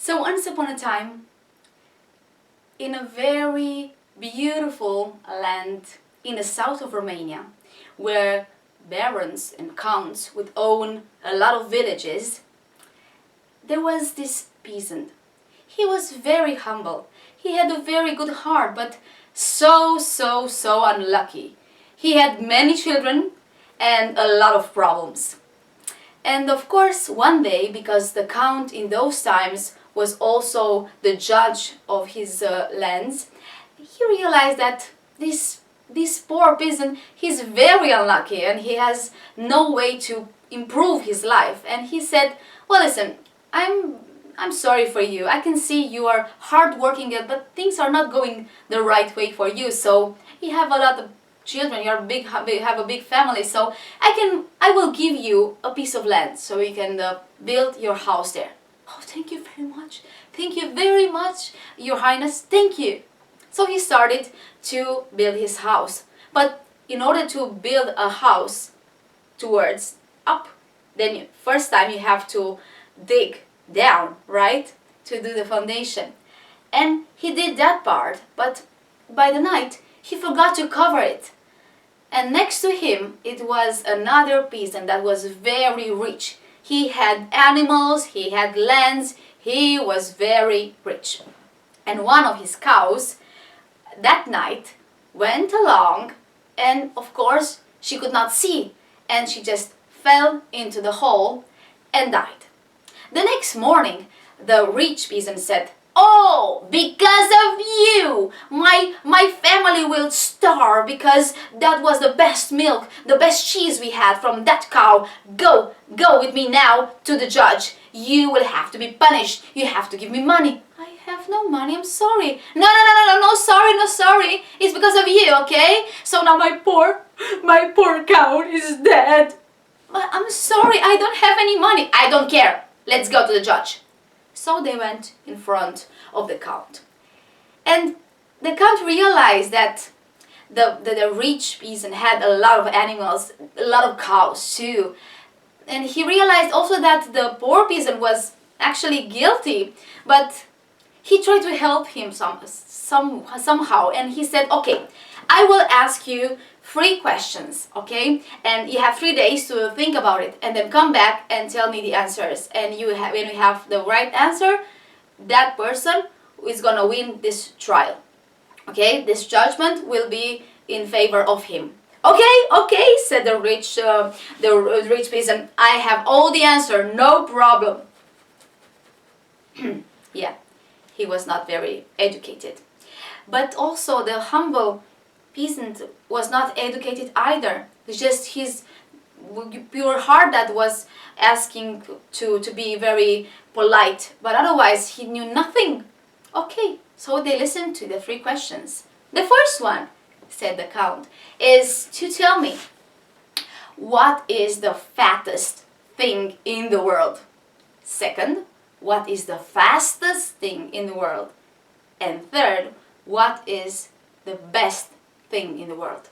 So once upon a time, in a very beautiful land in the south of Romania, where barons and counts would own a lot of villages, there was this peasant. He was very humble. He had a very good heart, but so unlucky. He had many children and a lot of problems. And of course, one day, because the count in those times was also the judge of his lands, he realized that this poor peasant, he's very unlucky and he has no way to improve his life. And he said, well, listen, I'm sorry for you. I can see you are hardworking, but things are not going the right way for you. So you have a lot of children, you have a big family, so I will give you a piece of land so you can build your house there. Oh, thank you very much. Thank you very much, Your Highness. Thank you. So he started to build his house. But in order to build a house towards up, then first time you have to dig down, right? To do the foundation. And he did that part, but by the night he forgot to cover it. And next to him it was another peasant that was very rich. He had animals, he had lands, he was very rich. And one of his cows that night went along, and of course she could not see, and she just fell into the hole and died. The next morning the rich peasant said, oh, because of you, my family will starve because that was the best milk, the best cheese we had from that cow. Go with me now to the judge. You will have to be punished. You have to give me money. I have no money, I'm sorry. No, sorry. It's because of you, okay? So now my poor cow is dead. But I'm sorry, I don't have any money. I don't care. Let's go to the judge. So they went in front of the count. And the count realized that the rich peasant had a lot of animals, a lot of cows too. And he realized also that the poor peasant was actually guilty, but he tried to help him somehow. And he said, okay, I will ask you 3 questions, okay? And you have 3 days to think about it, and then come back and tell me the answers. And when you have the right answer, that person is gonna win this trial, okay? This judgment will be in favor of him. Okay, said the rich peasant. I have all the answer, no problem. Yeah, he was not very educated, but also the humble peasant was not educated either. It's just his pure heart that was asking to be very polite, but otherwise he knew nothing. Okay, so they listened to the 3 questions. The first one, said the count, is to tell me, what is the fattest thing in the world? Second, what is the fastest thing in the world? And third, what is the best thing in the world?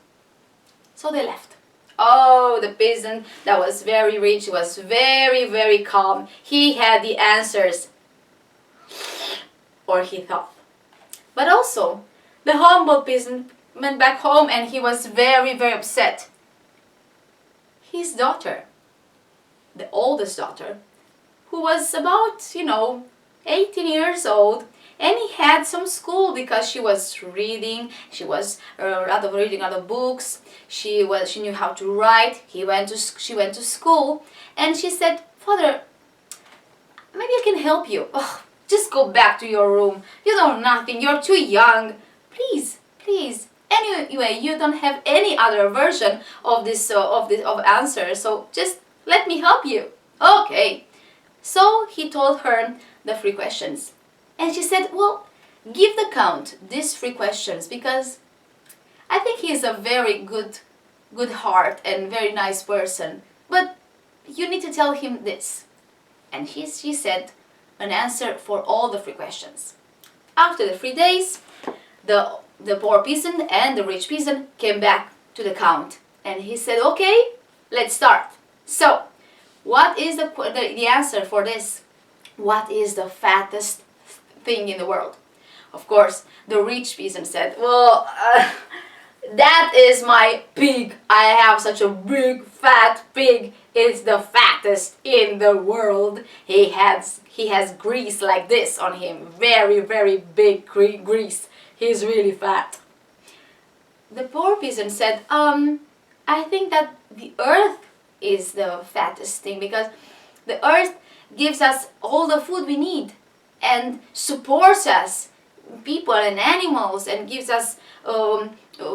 So they left. Oh, the peasant that was very rich was very calm. He had the answers, or he thought. But also, the humble peasant went back home and he was very upset. His daughter, the oldest daughter, who was about, 18 years old, and he had some school because she was reading. She was reading other books. She knew how to write. She went to school, and she said, "Father, maybe I can help you. Oh, just go back to your room. You know nothing. You're too young. Please." Anyway, you don't have any other version of this answer, so just let me help you. Okay. So he told her the 3 questions. And she said, well, give the count these 3 questions because I think he is a very good heart and very nice person. But you need to tell him this. And she said an answer for all the 3 questions. After the 3 days, the poor peasant and the rich peasant came back to the count. And he said, okay, let's start. So, what is the answer for this? What is the fattest thing in the world? Of course, the rich peasant said, well, that is my pig. I have such a big fat pig. It's the fattest in the world. He has grease like this on him. Very, very big grease. He's really fat. The poor peasant said, I think that the earth is the fattest thing, because the earth gives us all the food we need and supports us, people and animals, and gives us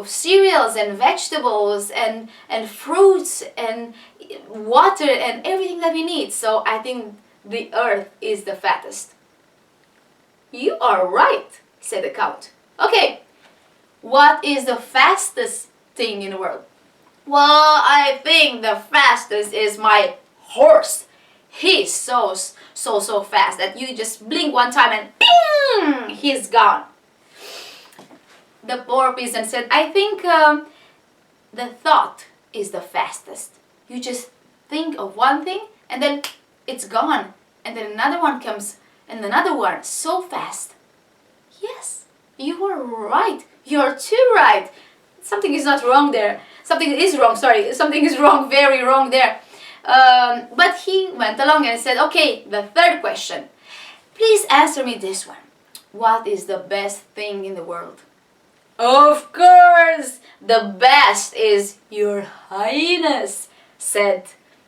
cereals and vegetables and fruits and water and everything that we need. So I think the earth is the fattest. You are right, said the count. Okay, what is the fastest thing in the world? Well, I think the fastest is my horse. He's so fast that you just blink one time and bing, he's gone. The poor peasant said, I think the thought is the fastest. You just think of one thing and then it's gone. And then another one comes and another one, so fast. Yes, you are right. You're too right. Something is not wrong there. Something is wrong, sorry. Something is wrong, very wrong there. But he went along and said, okay, the third question. Please answer me this one. What is the best thing in the world? Of course, the best is your highness, said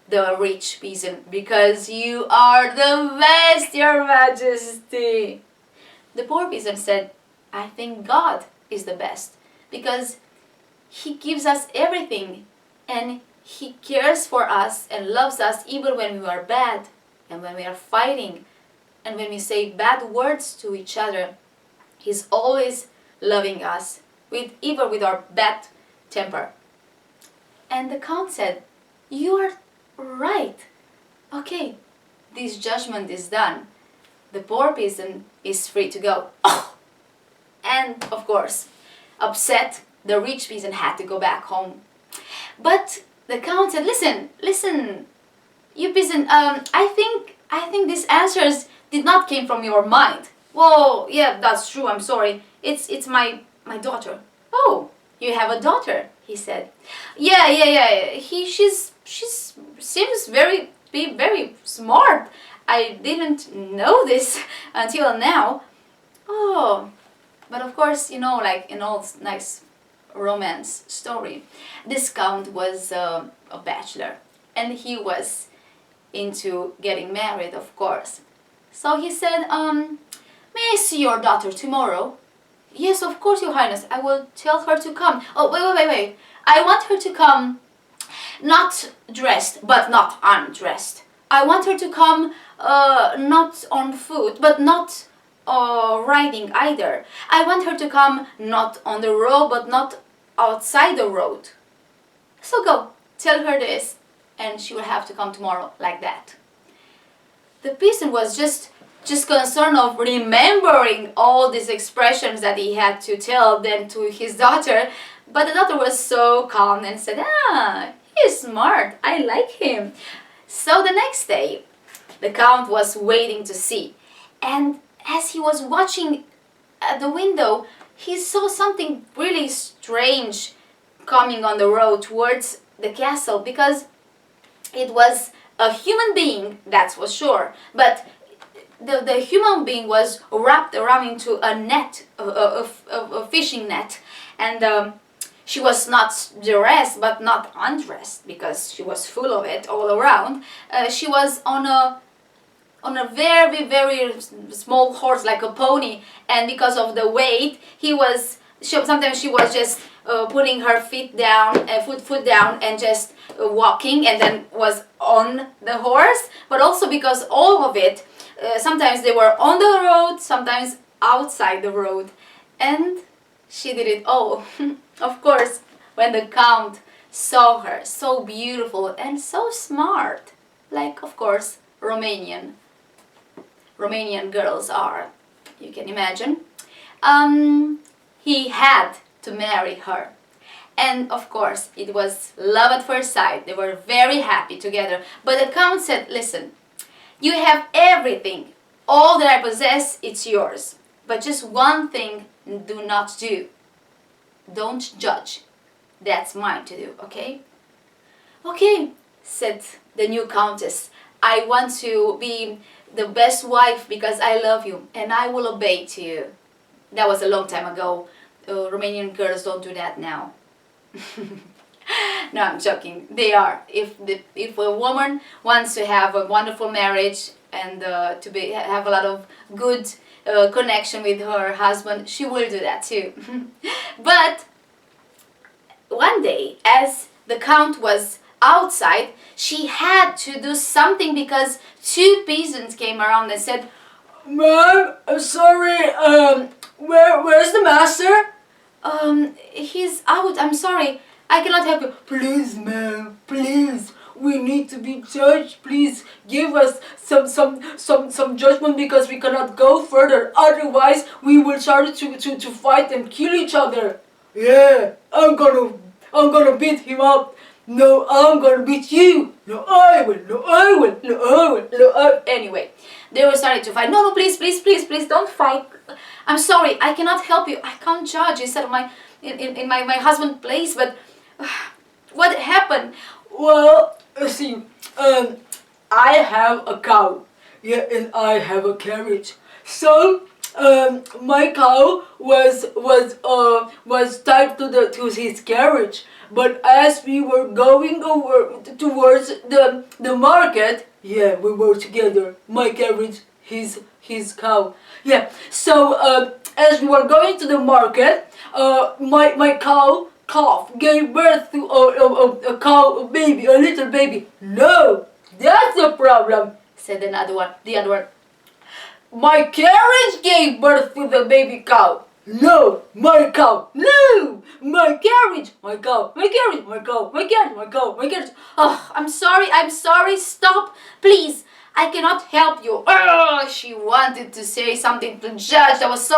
the rich peasant, because you are the best, your majesty. The poor peasant said, I think God is the best, because He gives us everything and He cares for us and loves us even when we are bad and when we are fighting and when we say bad words to each other. He's always loving us, even with our bad temper. And the count said, you are right. Okay, this judgment is done. The poor peasant is free to go. Oh! And of course, upset, the rich peasant had to go back home. But the count said, listen, you peasant, I think these answers did not came from your mind. Well, yeah, that's true, I'm sorry. It's my daughter. Oh, you have a daughter, he said. Yeah. She seems very smart. I didn't know this until now. Oh, but of course, you know, like in all nice romance story, this count was a bachelor and he was into getting married, of course. So he said, may I see your daughter tomorrow? Yes, of course, your highness. I will tell her to come. Oh, wait. I want her to come not dressed, but not undressed. I want her to come not on foot, but not riding either. I want her to come not on the road, but not outside the road. So go, tell her this, and she will have to come tomorrow, like that. The peasant was just concerned of remembering all these expressions that he had to tell them to his daughter, but the daughter was so calm and said, he's smart, I like him. So the next day, the count was waiting to see, and as he was watching at the window, he saw something really strange coming on the road towards the castle, because it was a human being, that's for sure, but the human being was wrapped around into a net, a fishing net, and she was not dressed but not undressed, because she was full of it all around. She was on a very small horse, like a pony, and because of the weight, sometimes she was just putting her feet down, foot down, and just walking, and then was on the horse. But also because all of it, sometimes they were on the road, sometimes outside the road, and she did it all. Of course, when the count saw her, so beautiful and so smart, like of course Romanian girls are, you can imagine, he had to marry her. And of course it was love at first sight. They were very happy together. But the count said, listen, you have everything All that I possess, it's yours. But just one thing do not do. Don't judge. That's mine to do, okay? Okay, said the new countess. I want to be the best wife because I love you and I will obey to you. That was a long time ago. Romanian girls don't do that now. No, I'm joking. They are. If a woman wants to have a wonderful marriage and have a lot of good connection with her husband, she will do that too. But one day, as the count was outside, she had to do something because two peasants came around and said, "Ma'am, I'm sorry. Where's the master?" He's out. I'm sorry. I cannot help you." "Please, ma'am, please. We need to be judged. Please give us some judgment because we cannot go further. Otherwise, we will start to fight and kill each other." "Yeah, I'm gonna beat him up." "No, I'm gonna beat you." "No, I will. No, I will. No, I will. No, I." Anyway, they were starting to fight. No, please, please, please, please, don't fight. I'm sorry, I cannot help you. I can't judge instead of my husband's place. But what happened? "Well, see, I have a cow. Yeah, and I have a carriage. So, my cow was tied to his carriage. But as we were going over towards the market, yeah, we were together. My carriage, his cow. Yeah. So as we were going to the market, my cow gave birth to a cow, a baby, a little baby." "No, that's the problem," said another one. The other one, "My carriage gave birth to the baby cow." "No, my cow." "No, my carriage." "My cow, my carriage, my cow, my carriage, my cow, my carriage." "Oh, I'm sorry, stop, please. I cannot help you." Oh, she wanted to say something to judge that was so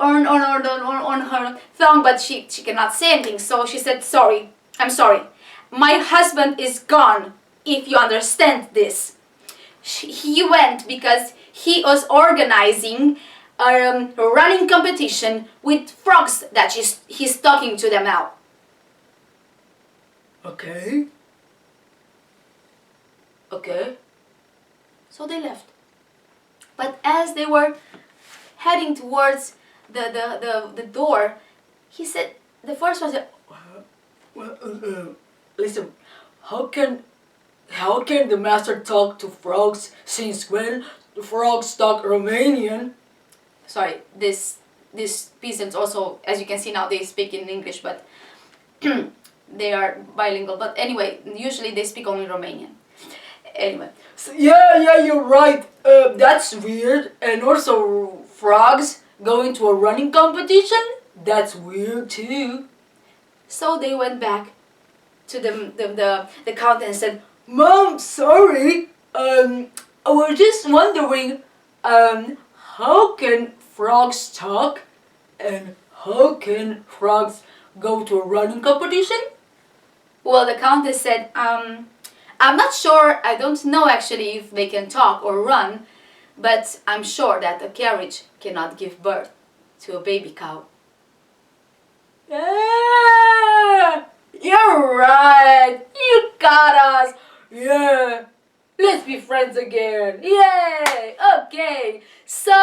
on her tongue, but she cannot say anything. So she said, "Sorry, I'm sorry. My husband is gone, if you understand this. He went because he was organizing a running competition with frogs that he's talking to them now." Okay. So they left. But as they were heading towards the door, he said, the first one said, "Listen, how can the master talk to frogs since when the frogs talk Romanian?" Sorry, these peasants also, as you can see now, they speak in English, but they are bilingual. But anyway, usually they speak only Romanian. Anyway, so yeah, you're right. That's weird. And also frogs going to a running competition? That's weird too. So they went back to the count and said, "Mom, sorry. I was just wondering, how can frogs talk and how can frogs go to a running competition?" Well, the countess said, "I'm not sure. I don't know actually if they can talk or run, but I'm sure that a carriage cannot give birth to a baby cow." Yeah, you're right. You got us. Yeah. Let's be friends again. Yay! Okay. So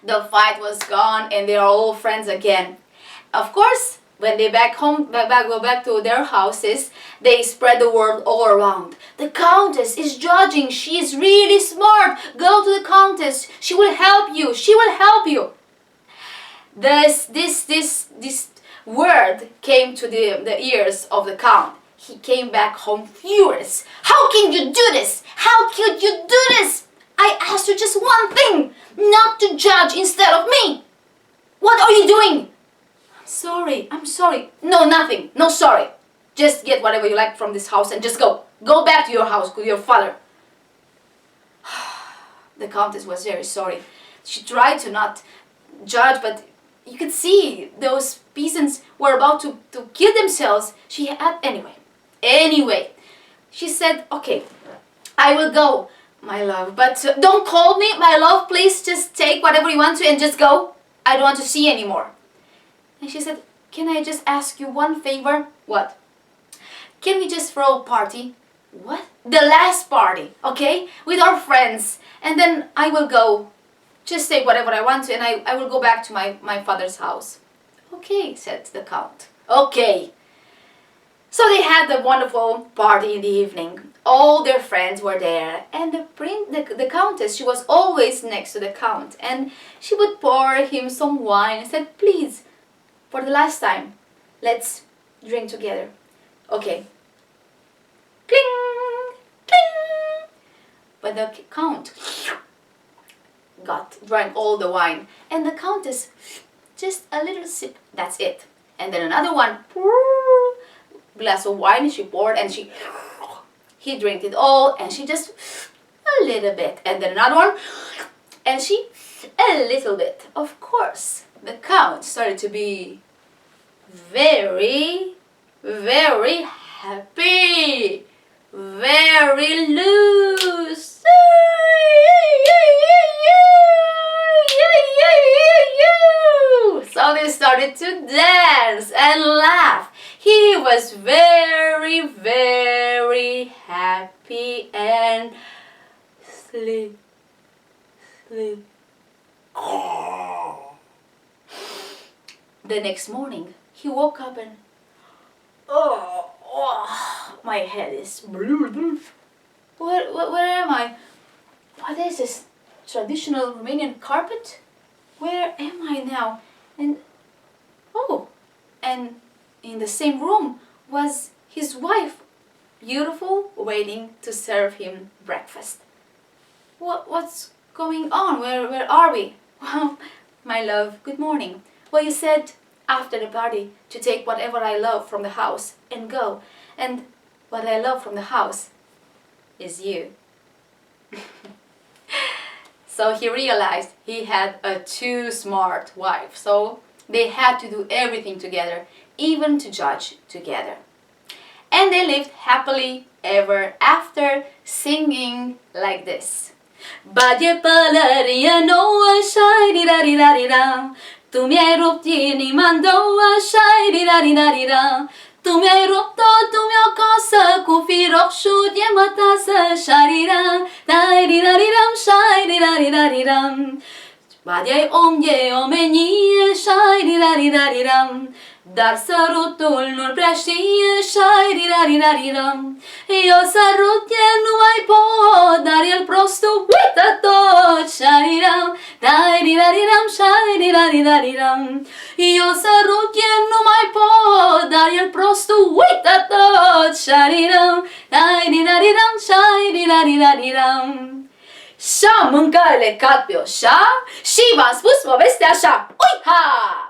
the fight was gone and they are all friends again. Of course, when they go back to their houses, they spread the word all around. "The countess is judging. She is really smart. Go to the countess. She will help you. She will help you." This word came to the ears of the count. He came back home furious. "How can you do this? How could you do this? I asked you just one thing, not to judge instead of me. What are you doing?" I'm sorry. No, nothing. No sorry. Just get whatever you like from this house and just go. Go back to your house with your father. The countess was very sorry. She tried to not judge, but you could see those peasants were about to kill themselves. Anyway, she said, "Okay, I will go, my love, but don't call me, my love, please just take whatever you want to and just go. I don't want to see you anymore. And she said, can I just ask you one favor? What? Can we just throw a party? What? The last party, okay? With our friends. And then I will go. Just take whatever I want to and I will go back to my father's house. Okay, said the count. Okay. So they had a wonderful party in the evening. All their friends were there, and the countess, she was always next to the count, and she would pour him some wine and said, please, for the last time, let's drink together. Okay. Cling, cling. But the count drank all the wine, and the countess, just a little sip, that's it. And then another one, glass of wine she poured, and he drank it all, and she just a little bit, and then another one, and she a little bit. Of course, the count started to be very, very happy, very loose. So they started to dance and laugh. He was very, very happy and sleep. The next morning, he woke up and my head is where am I? What is this traditional Romanian carpet? Where am I now? And and in the same room was his wife, beautiful, waiting to serve him breakfast. What's going on? Where are we? Well, my love, good morning. Well, you said after the party to take whatever I love from the house and go. And what I love from the house is you. So he realized he had a too smart wife. So they had to do everything together, even to judge together. And they lived happily ever after, singing like this. Badie pălărie nouă, șai-ri-ra-ri-ra-ri-ra. Tu mi-ai rupt inima în două, șai-ri-ra-ri-ra-ri-ra. Tu mi-ai rupt-o, tu mi-o cosă, cu fir roșu de mătasă, șai-ri-ra, dai-ri-ra-ri-ram, șai-ri-ra-ri-ra-ri-ram. Badie-ai om de omenie, șai-ri-ra-ri-ra-ri-ram. Dar sărutul nu-l prea știe, șai-ri-ra-ri-ra-ri-ram. Eu sărut, el nu mai pot, dar el prostul uită tot, șai-ri-ram, dai-ri-ra-ri-ram, șai-ri-ra-ri-ra-ri-ram. Eu sărut, el nu mai pot, dar el prostul uită tot, șai-ri-ram, dai-ri-ra-ri-ram, șai-ri-ra-ri-ra-ri-ram. Și-am mâncat lecat pe oșa și v-am spus povestea așa, ui-ha!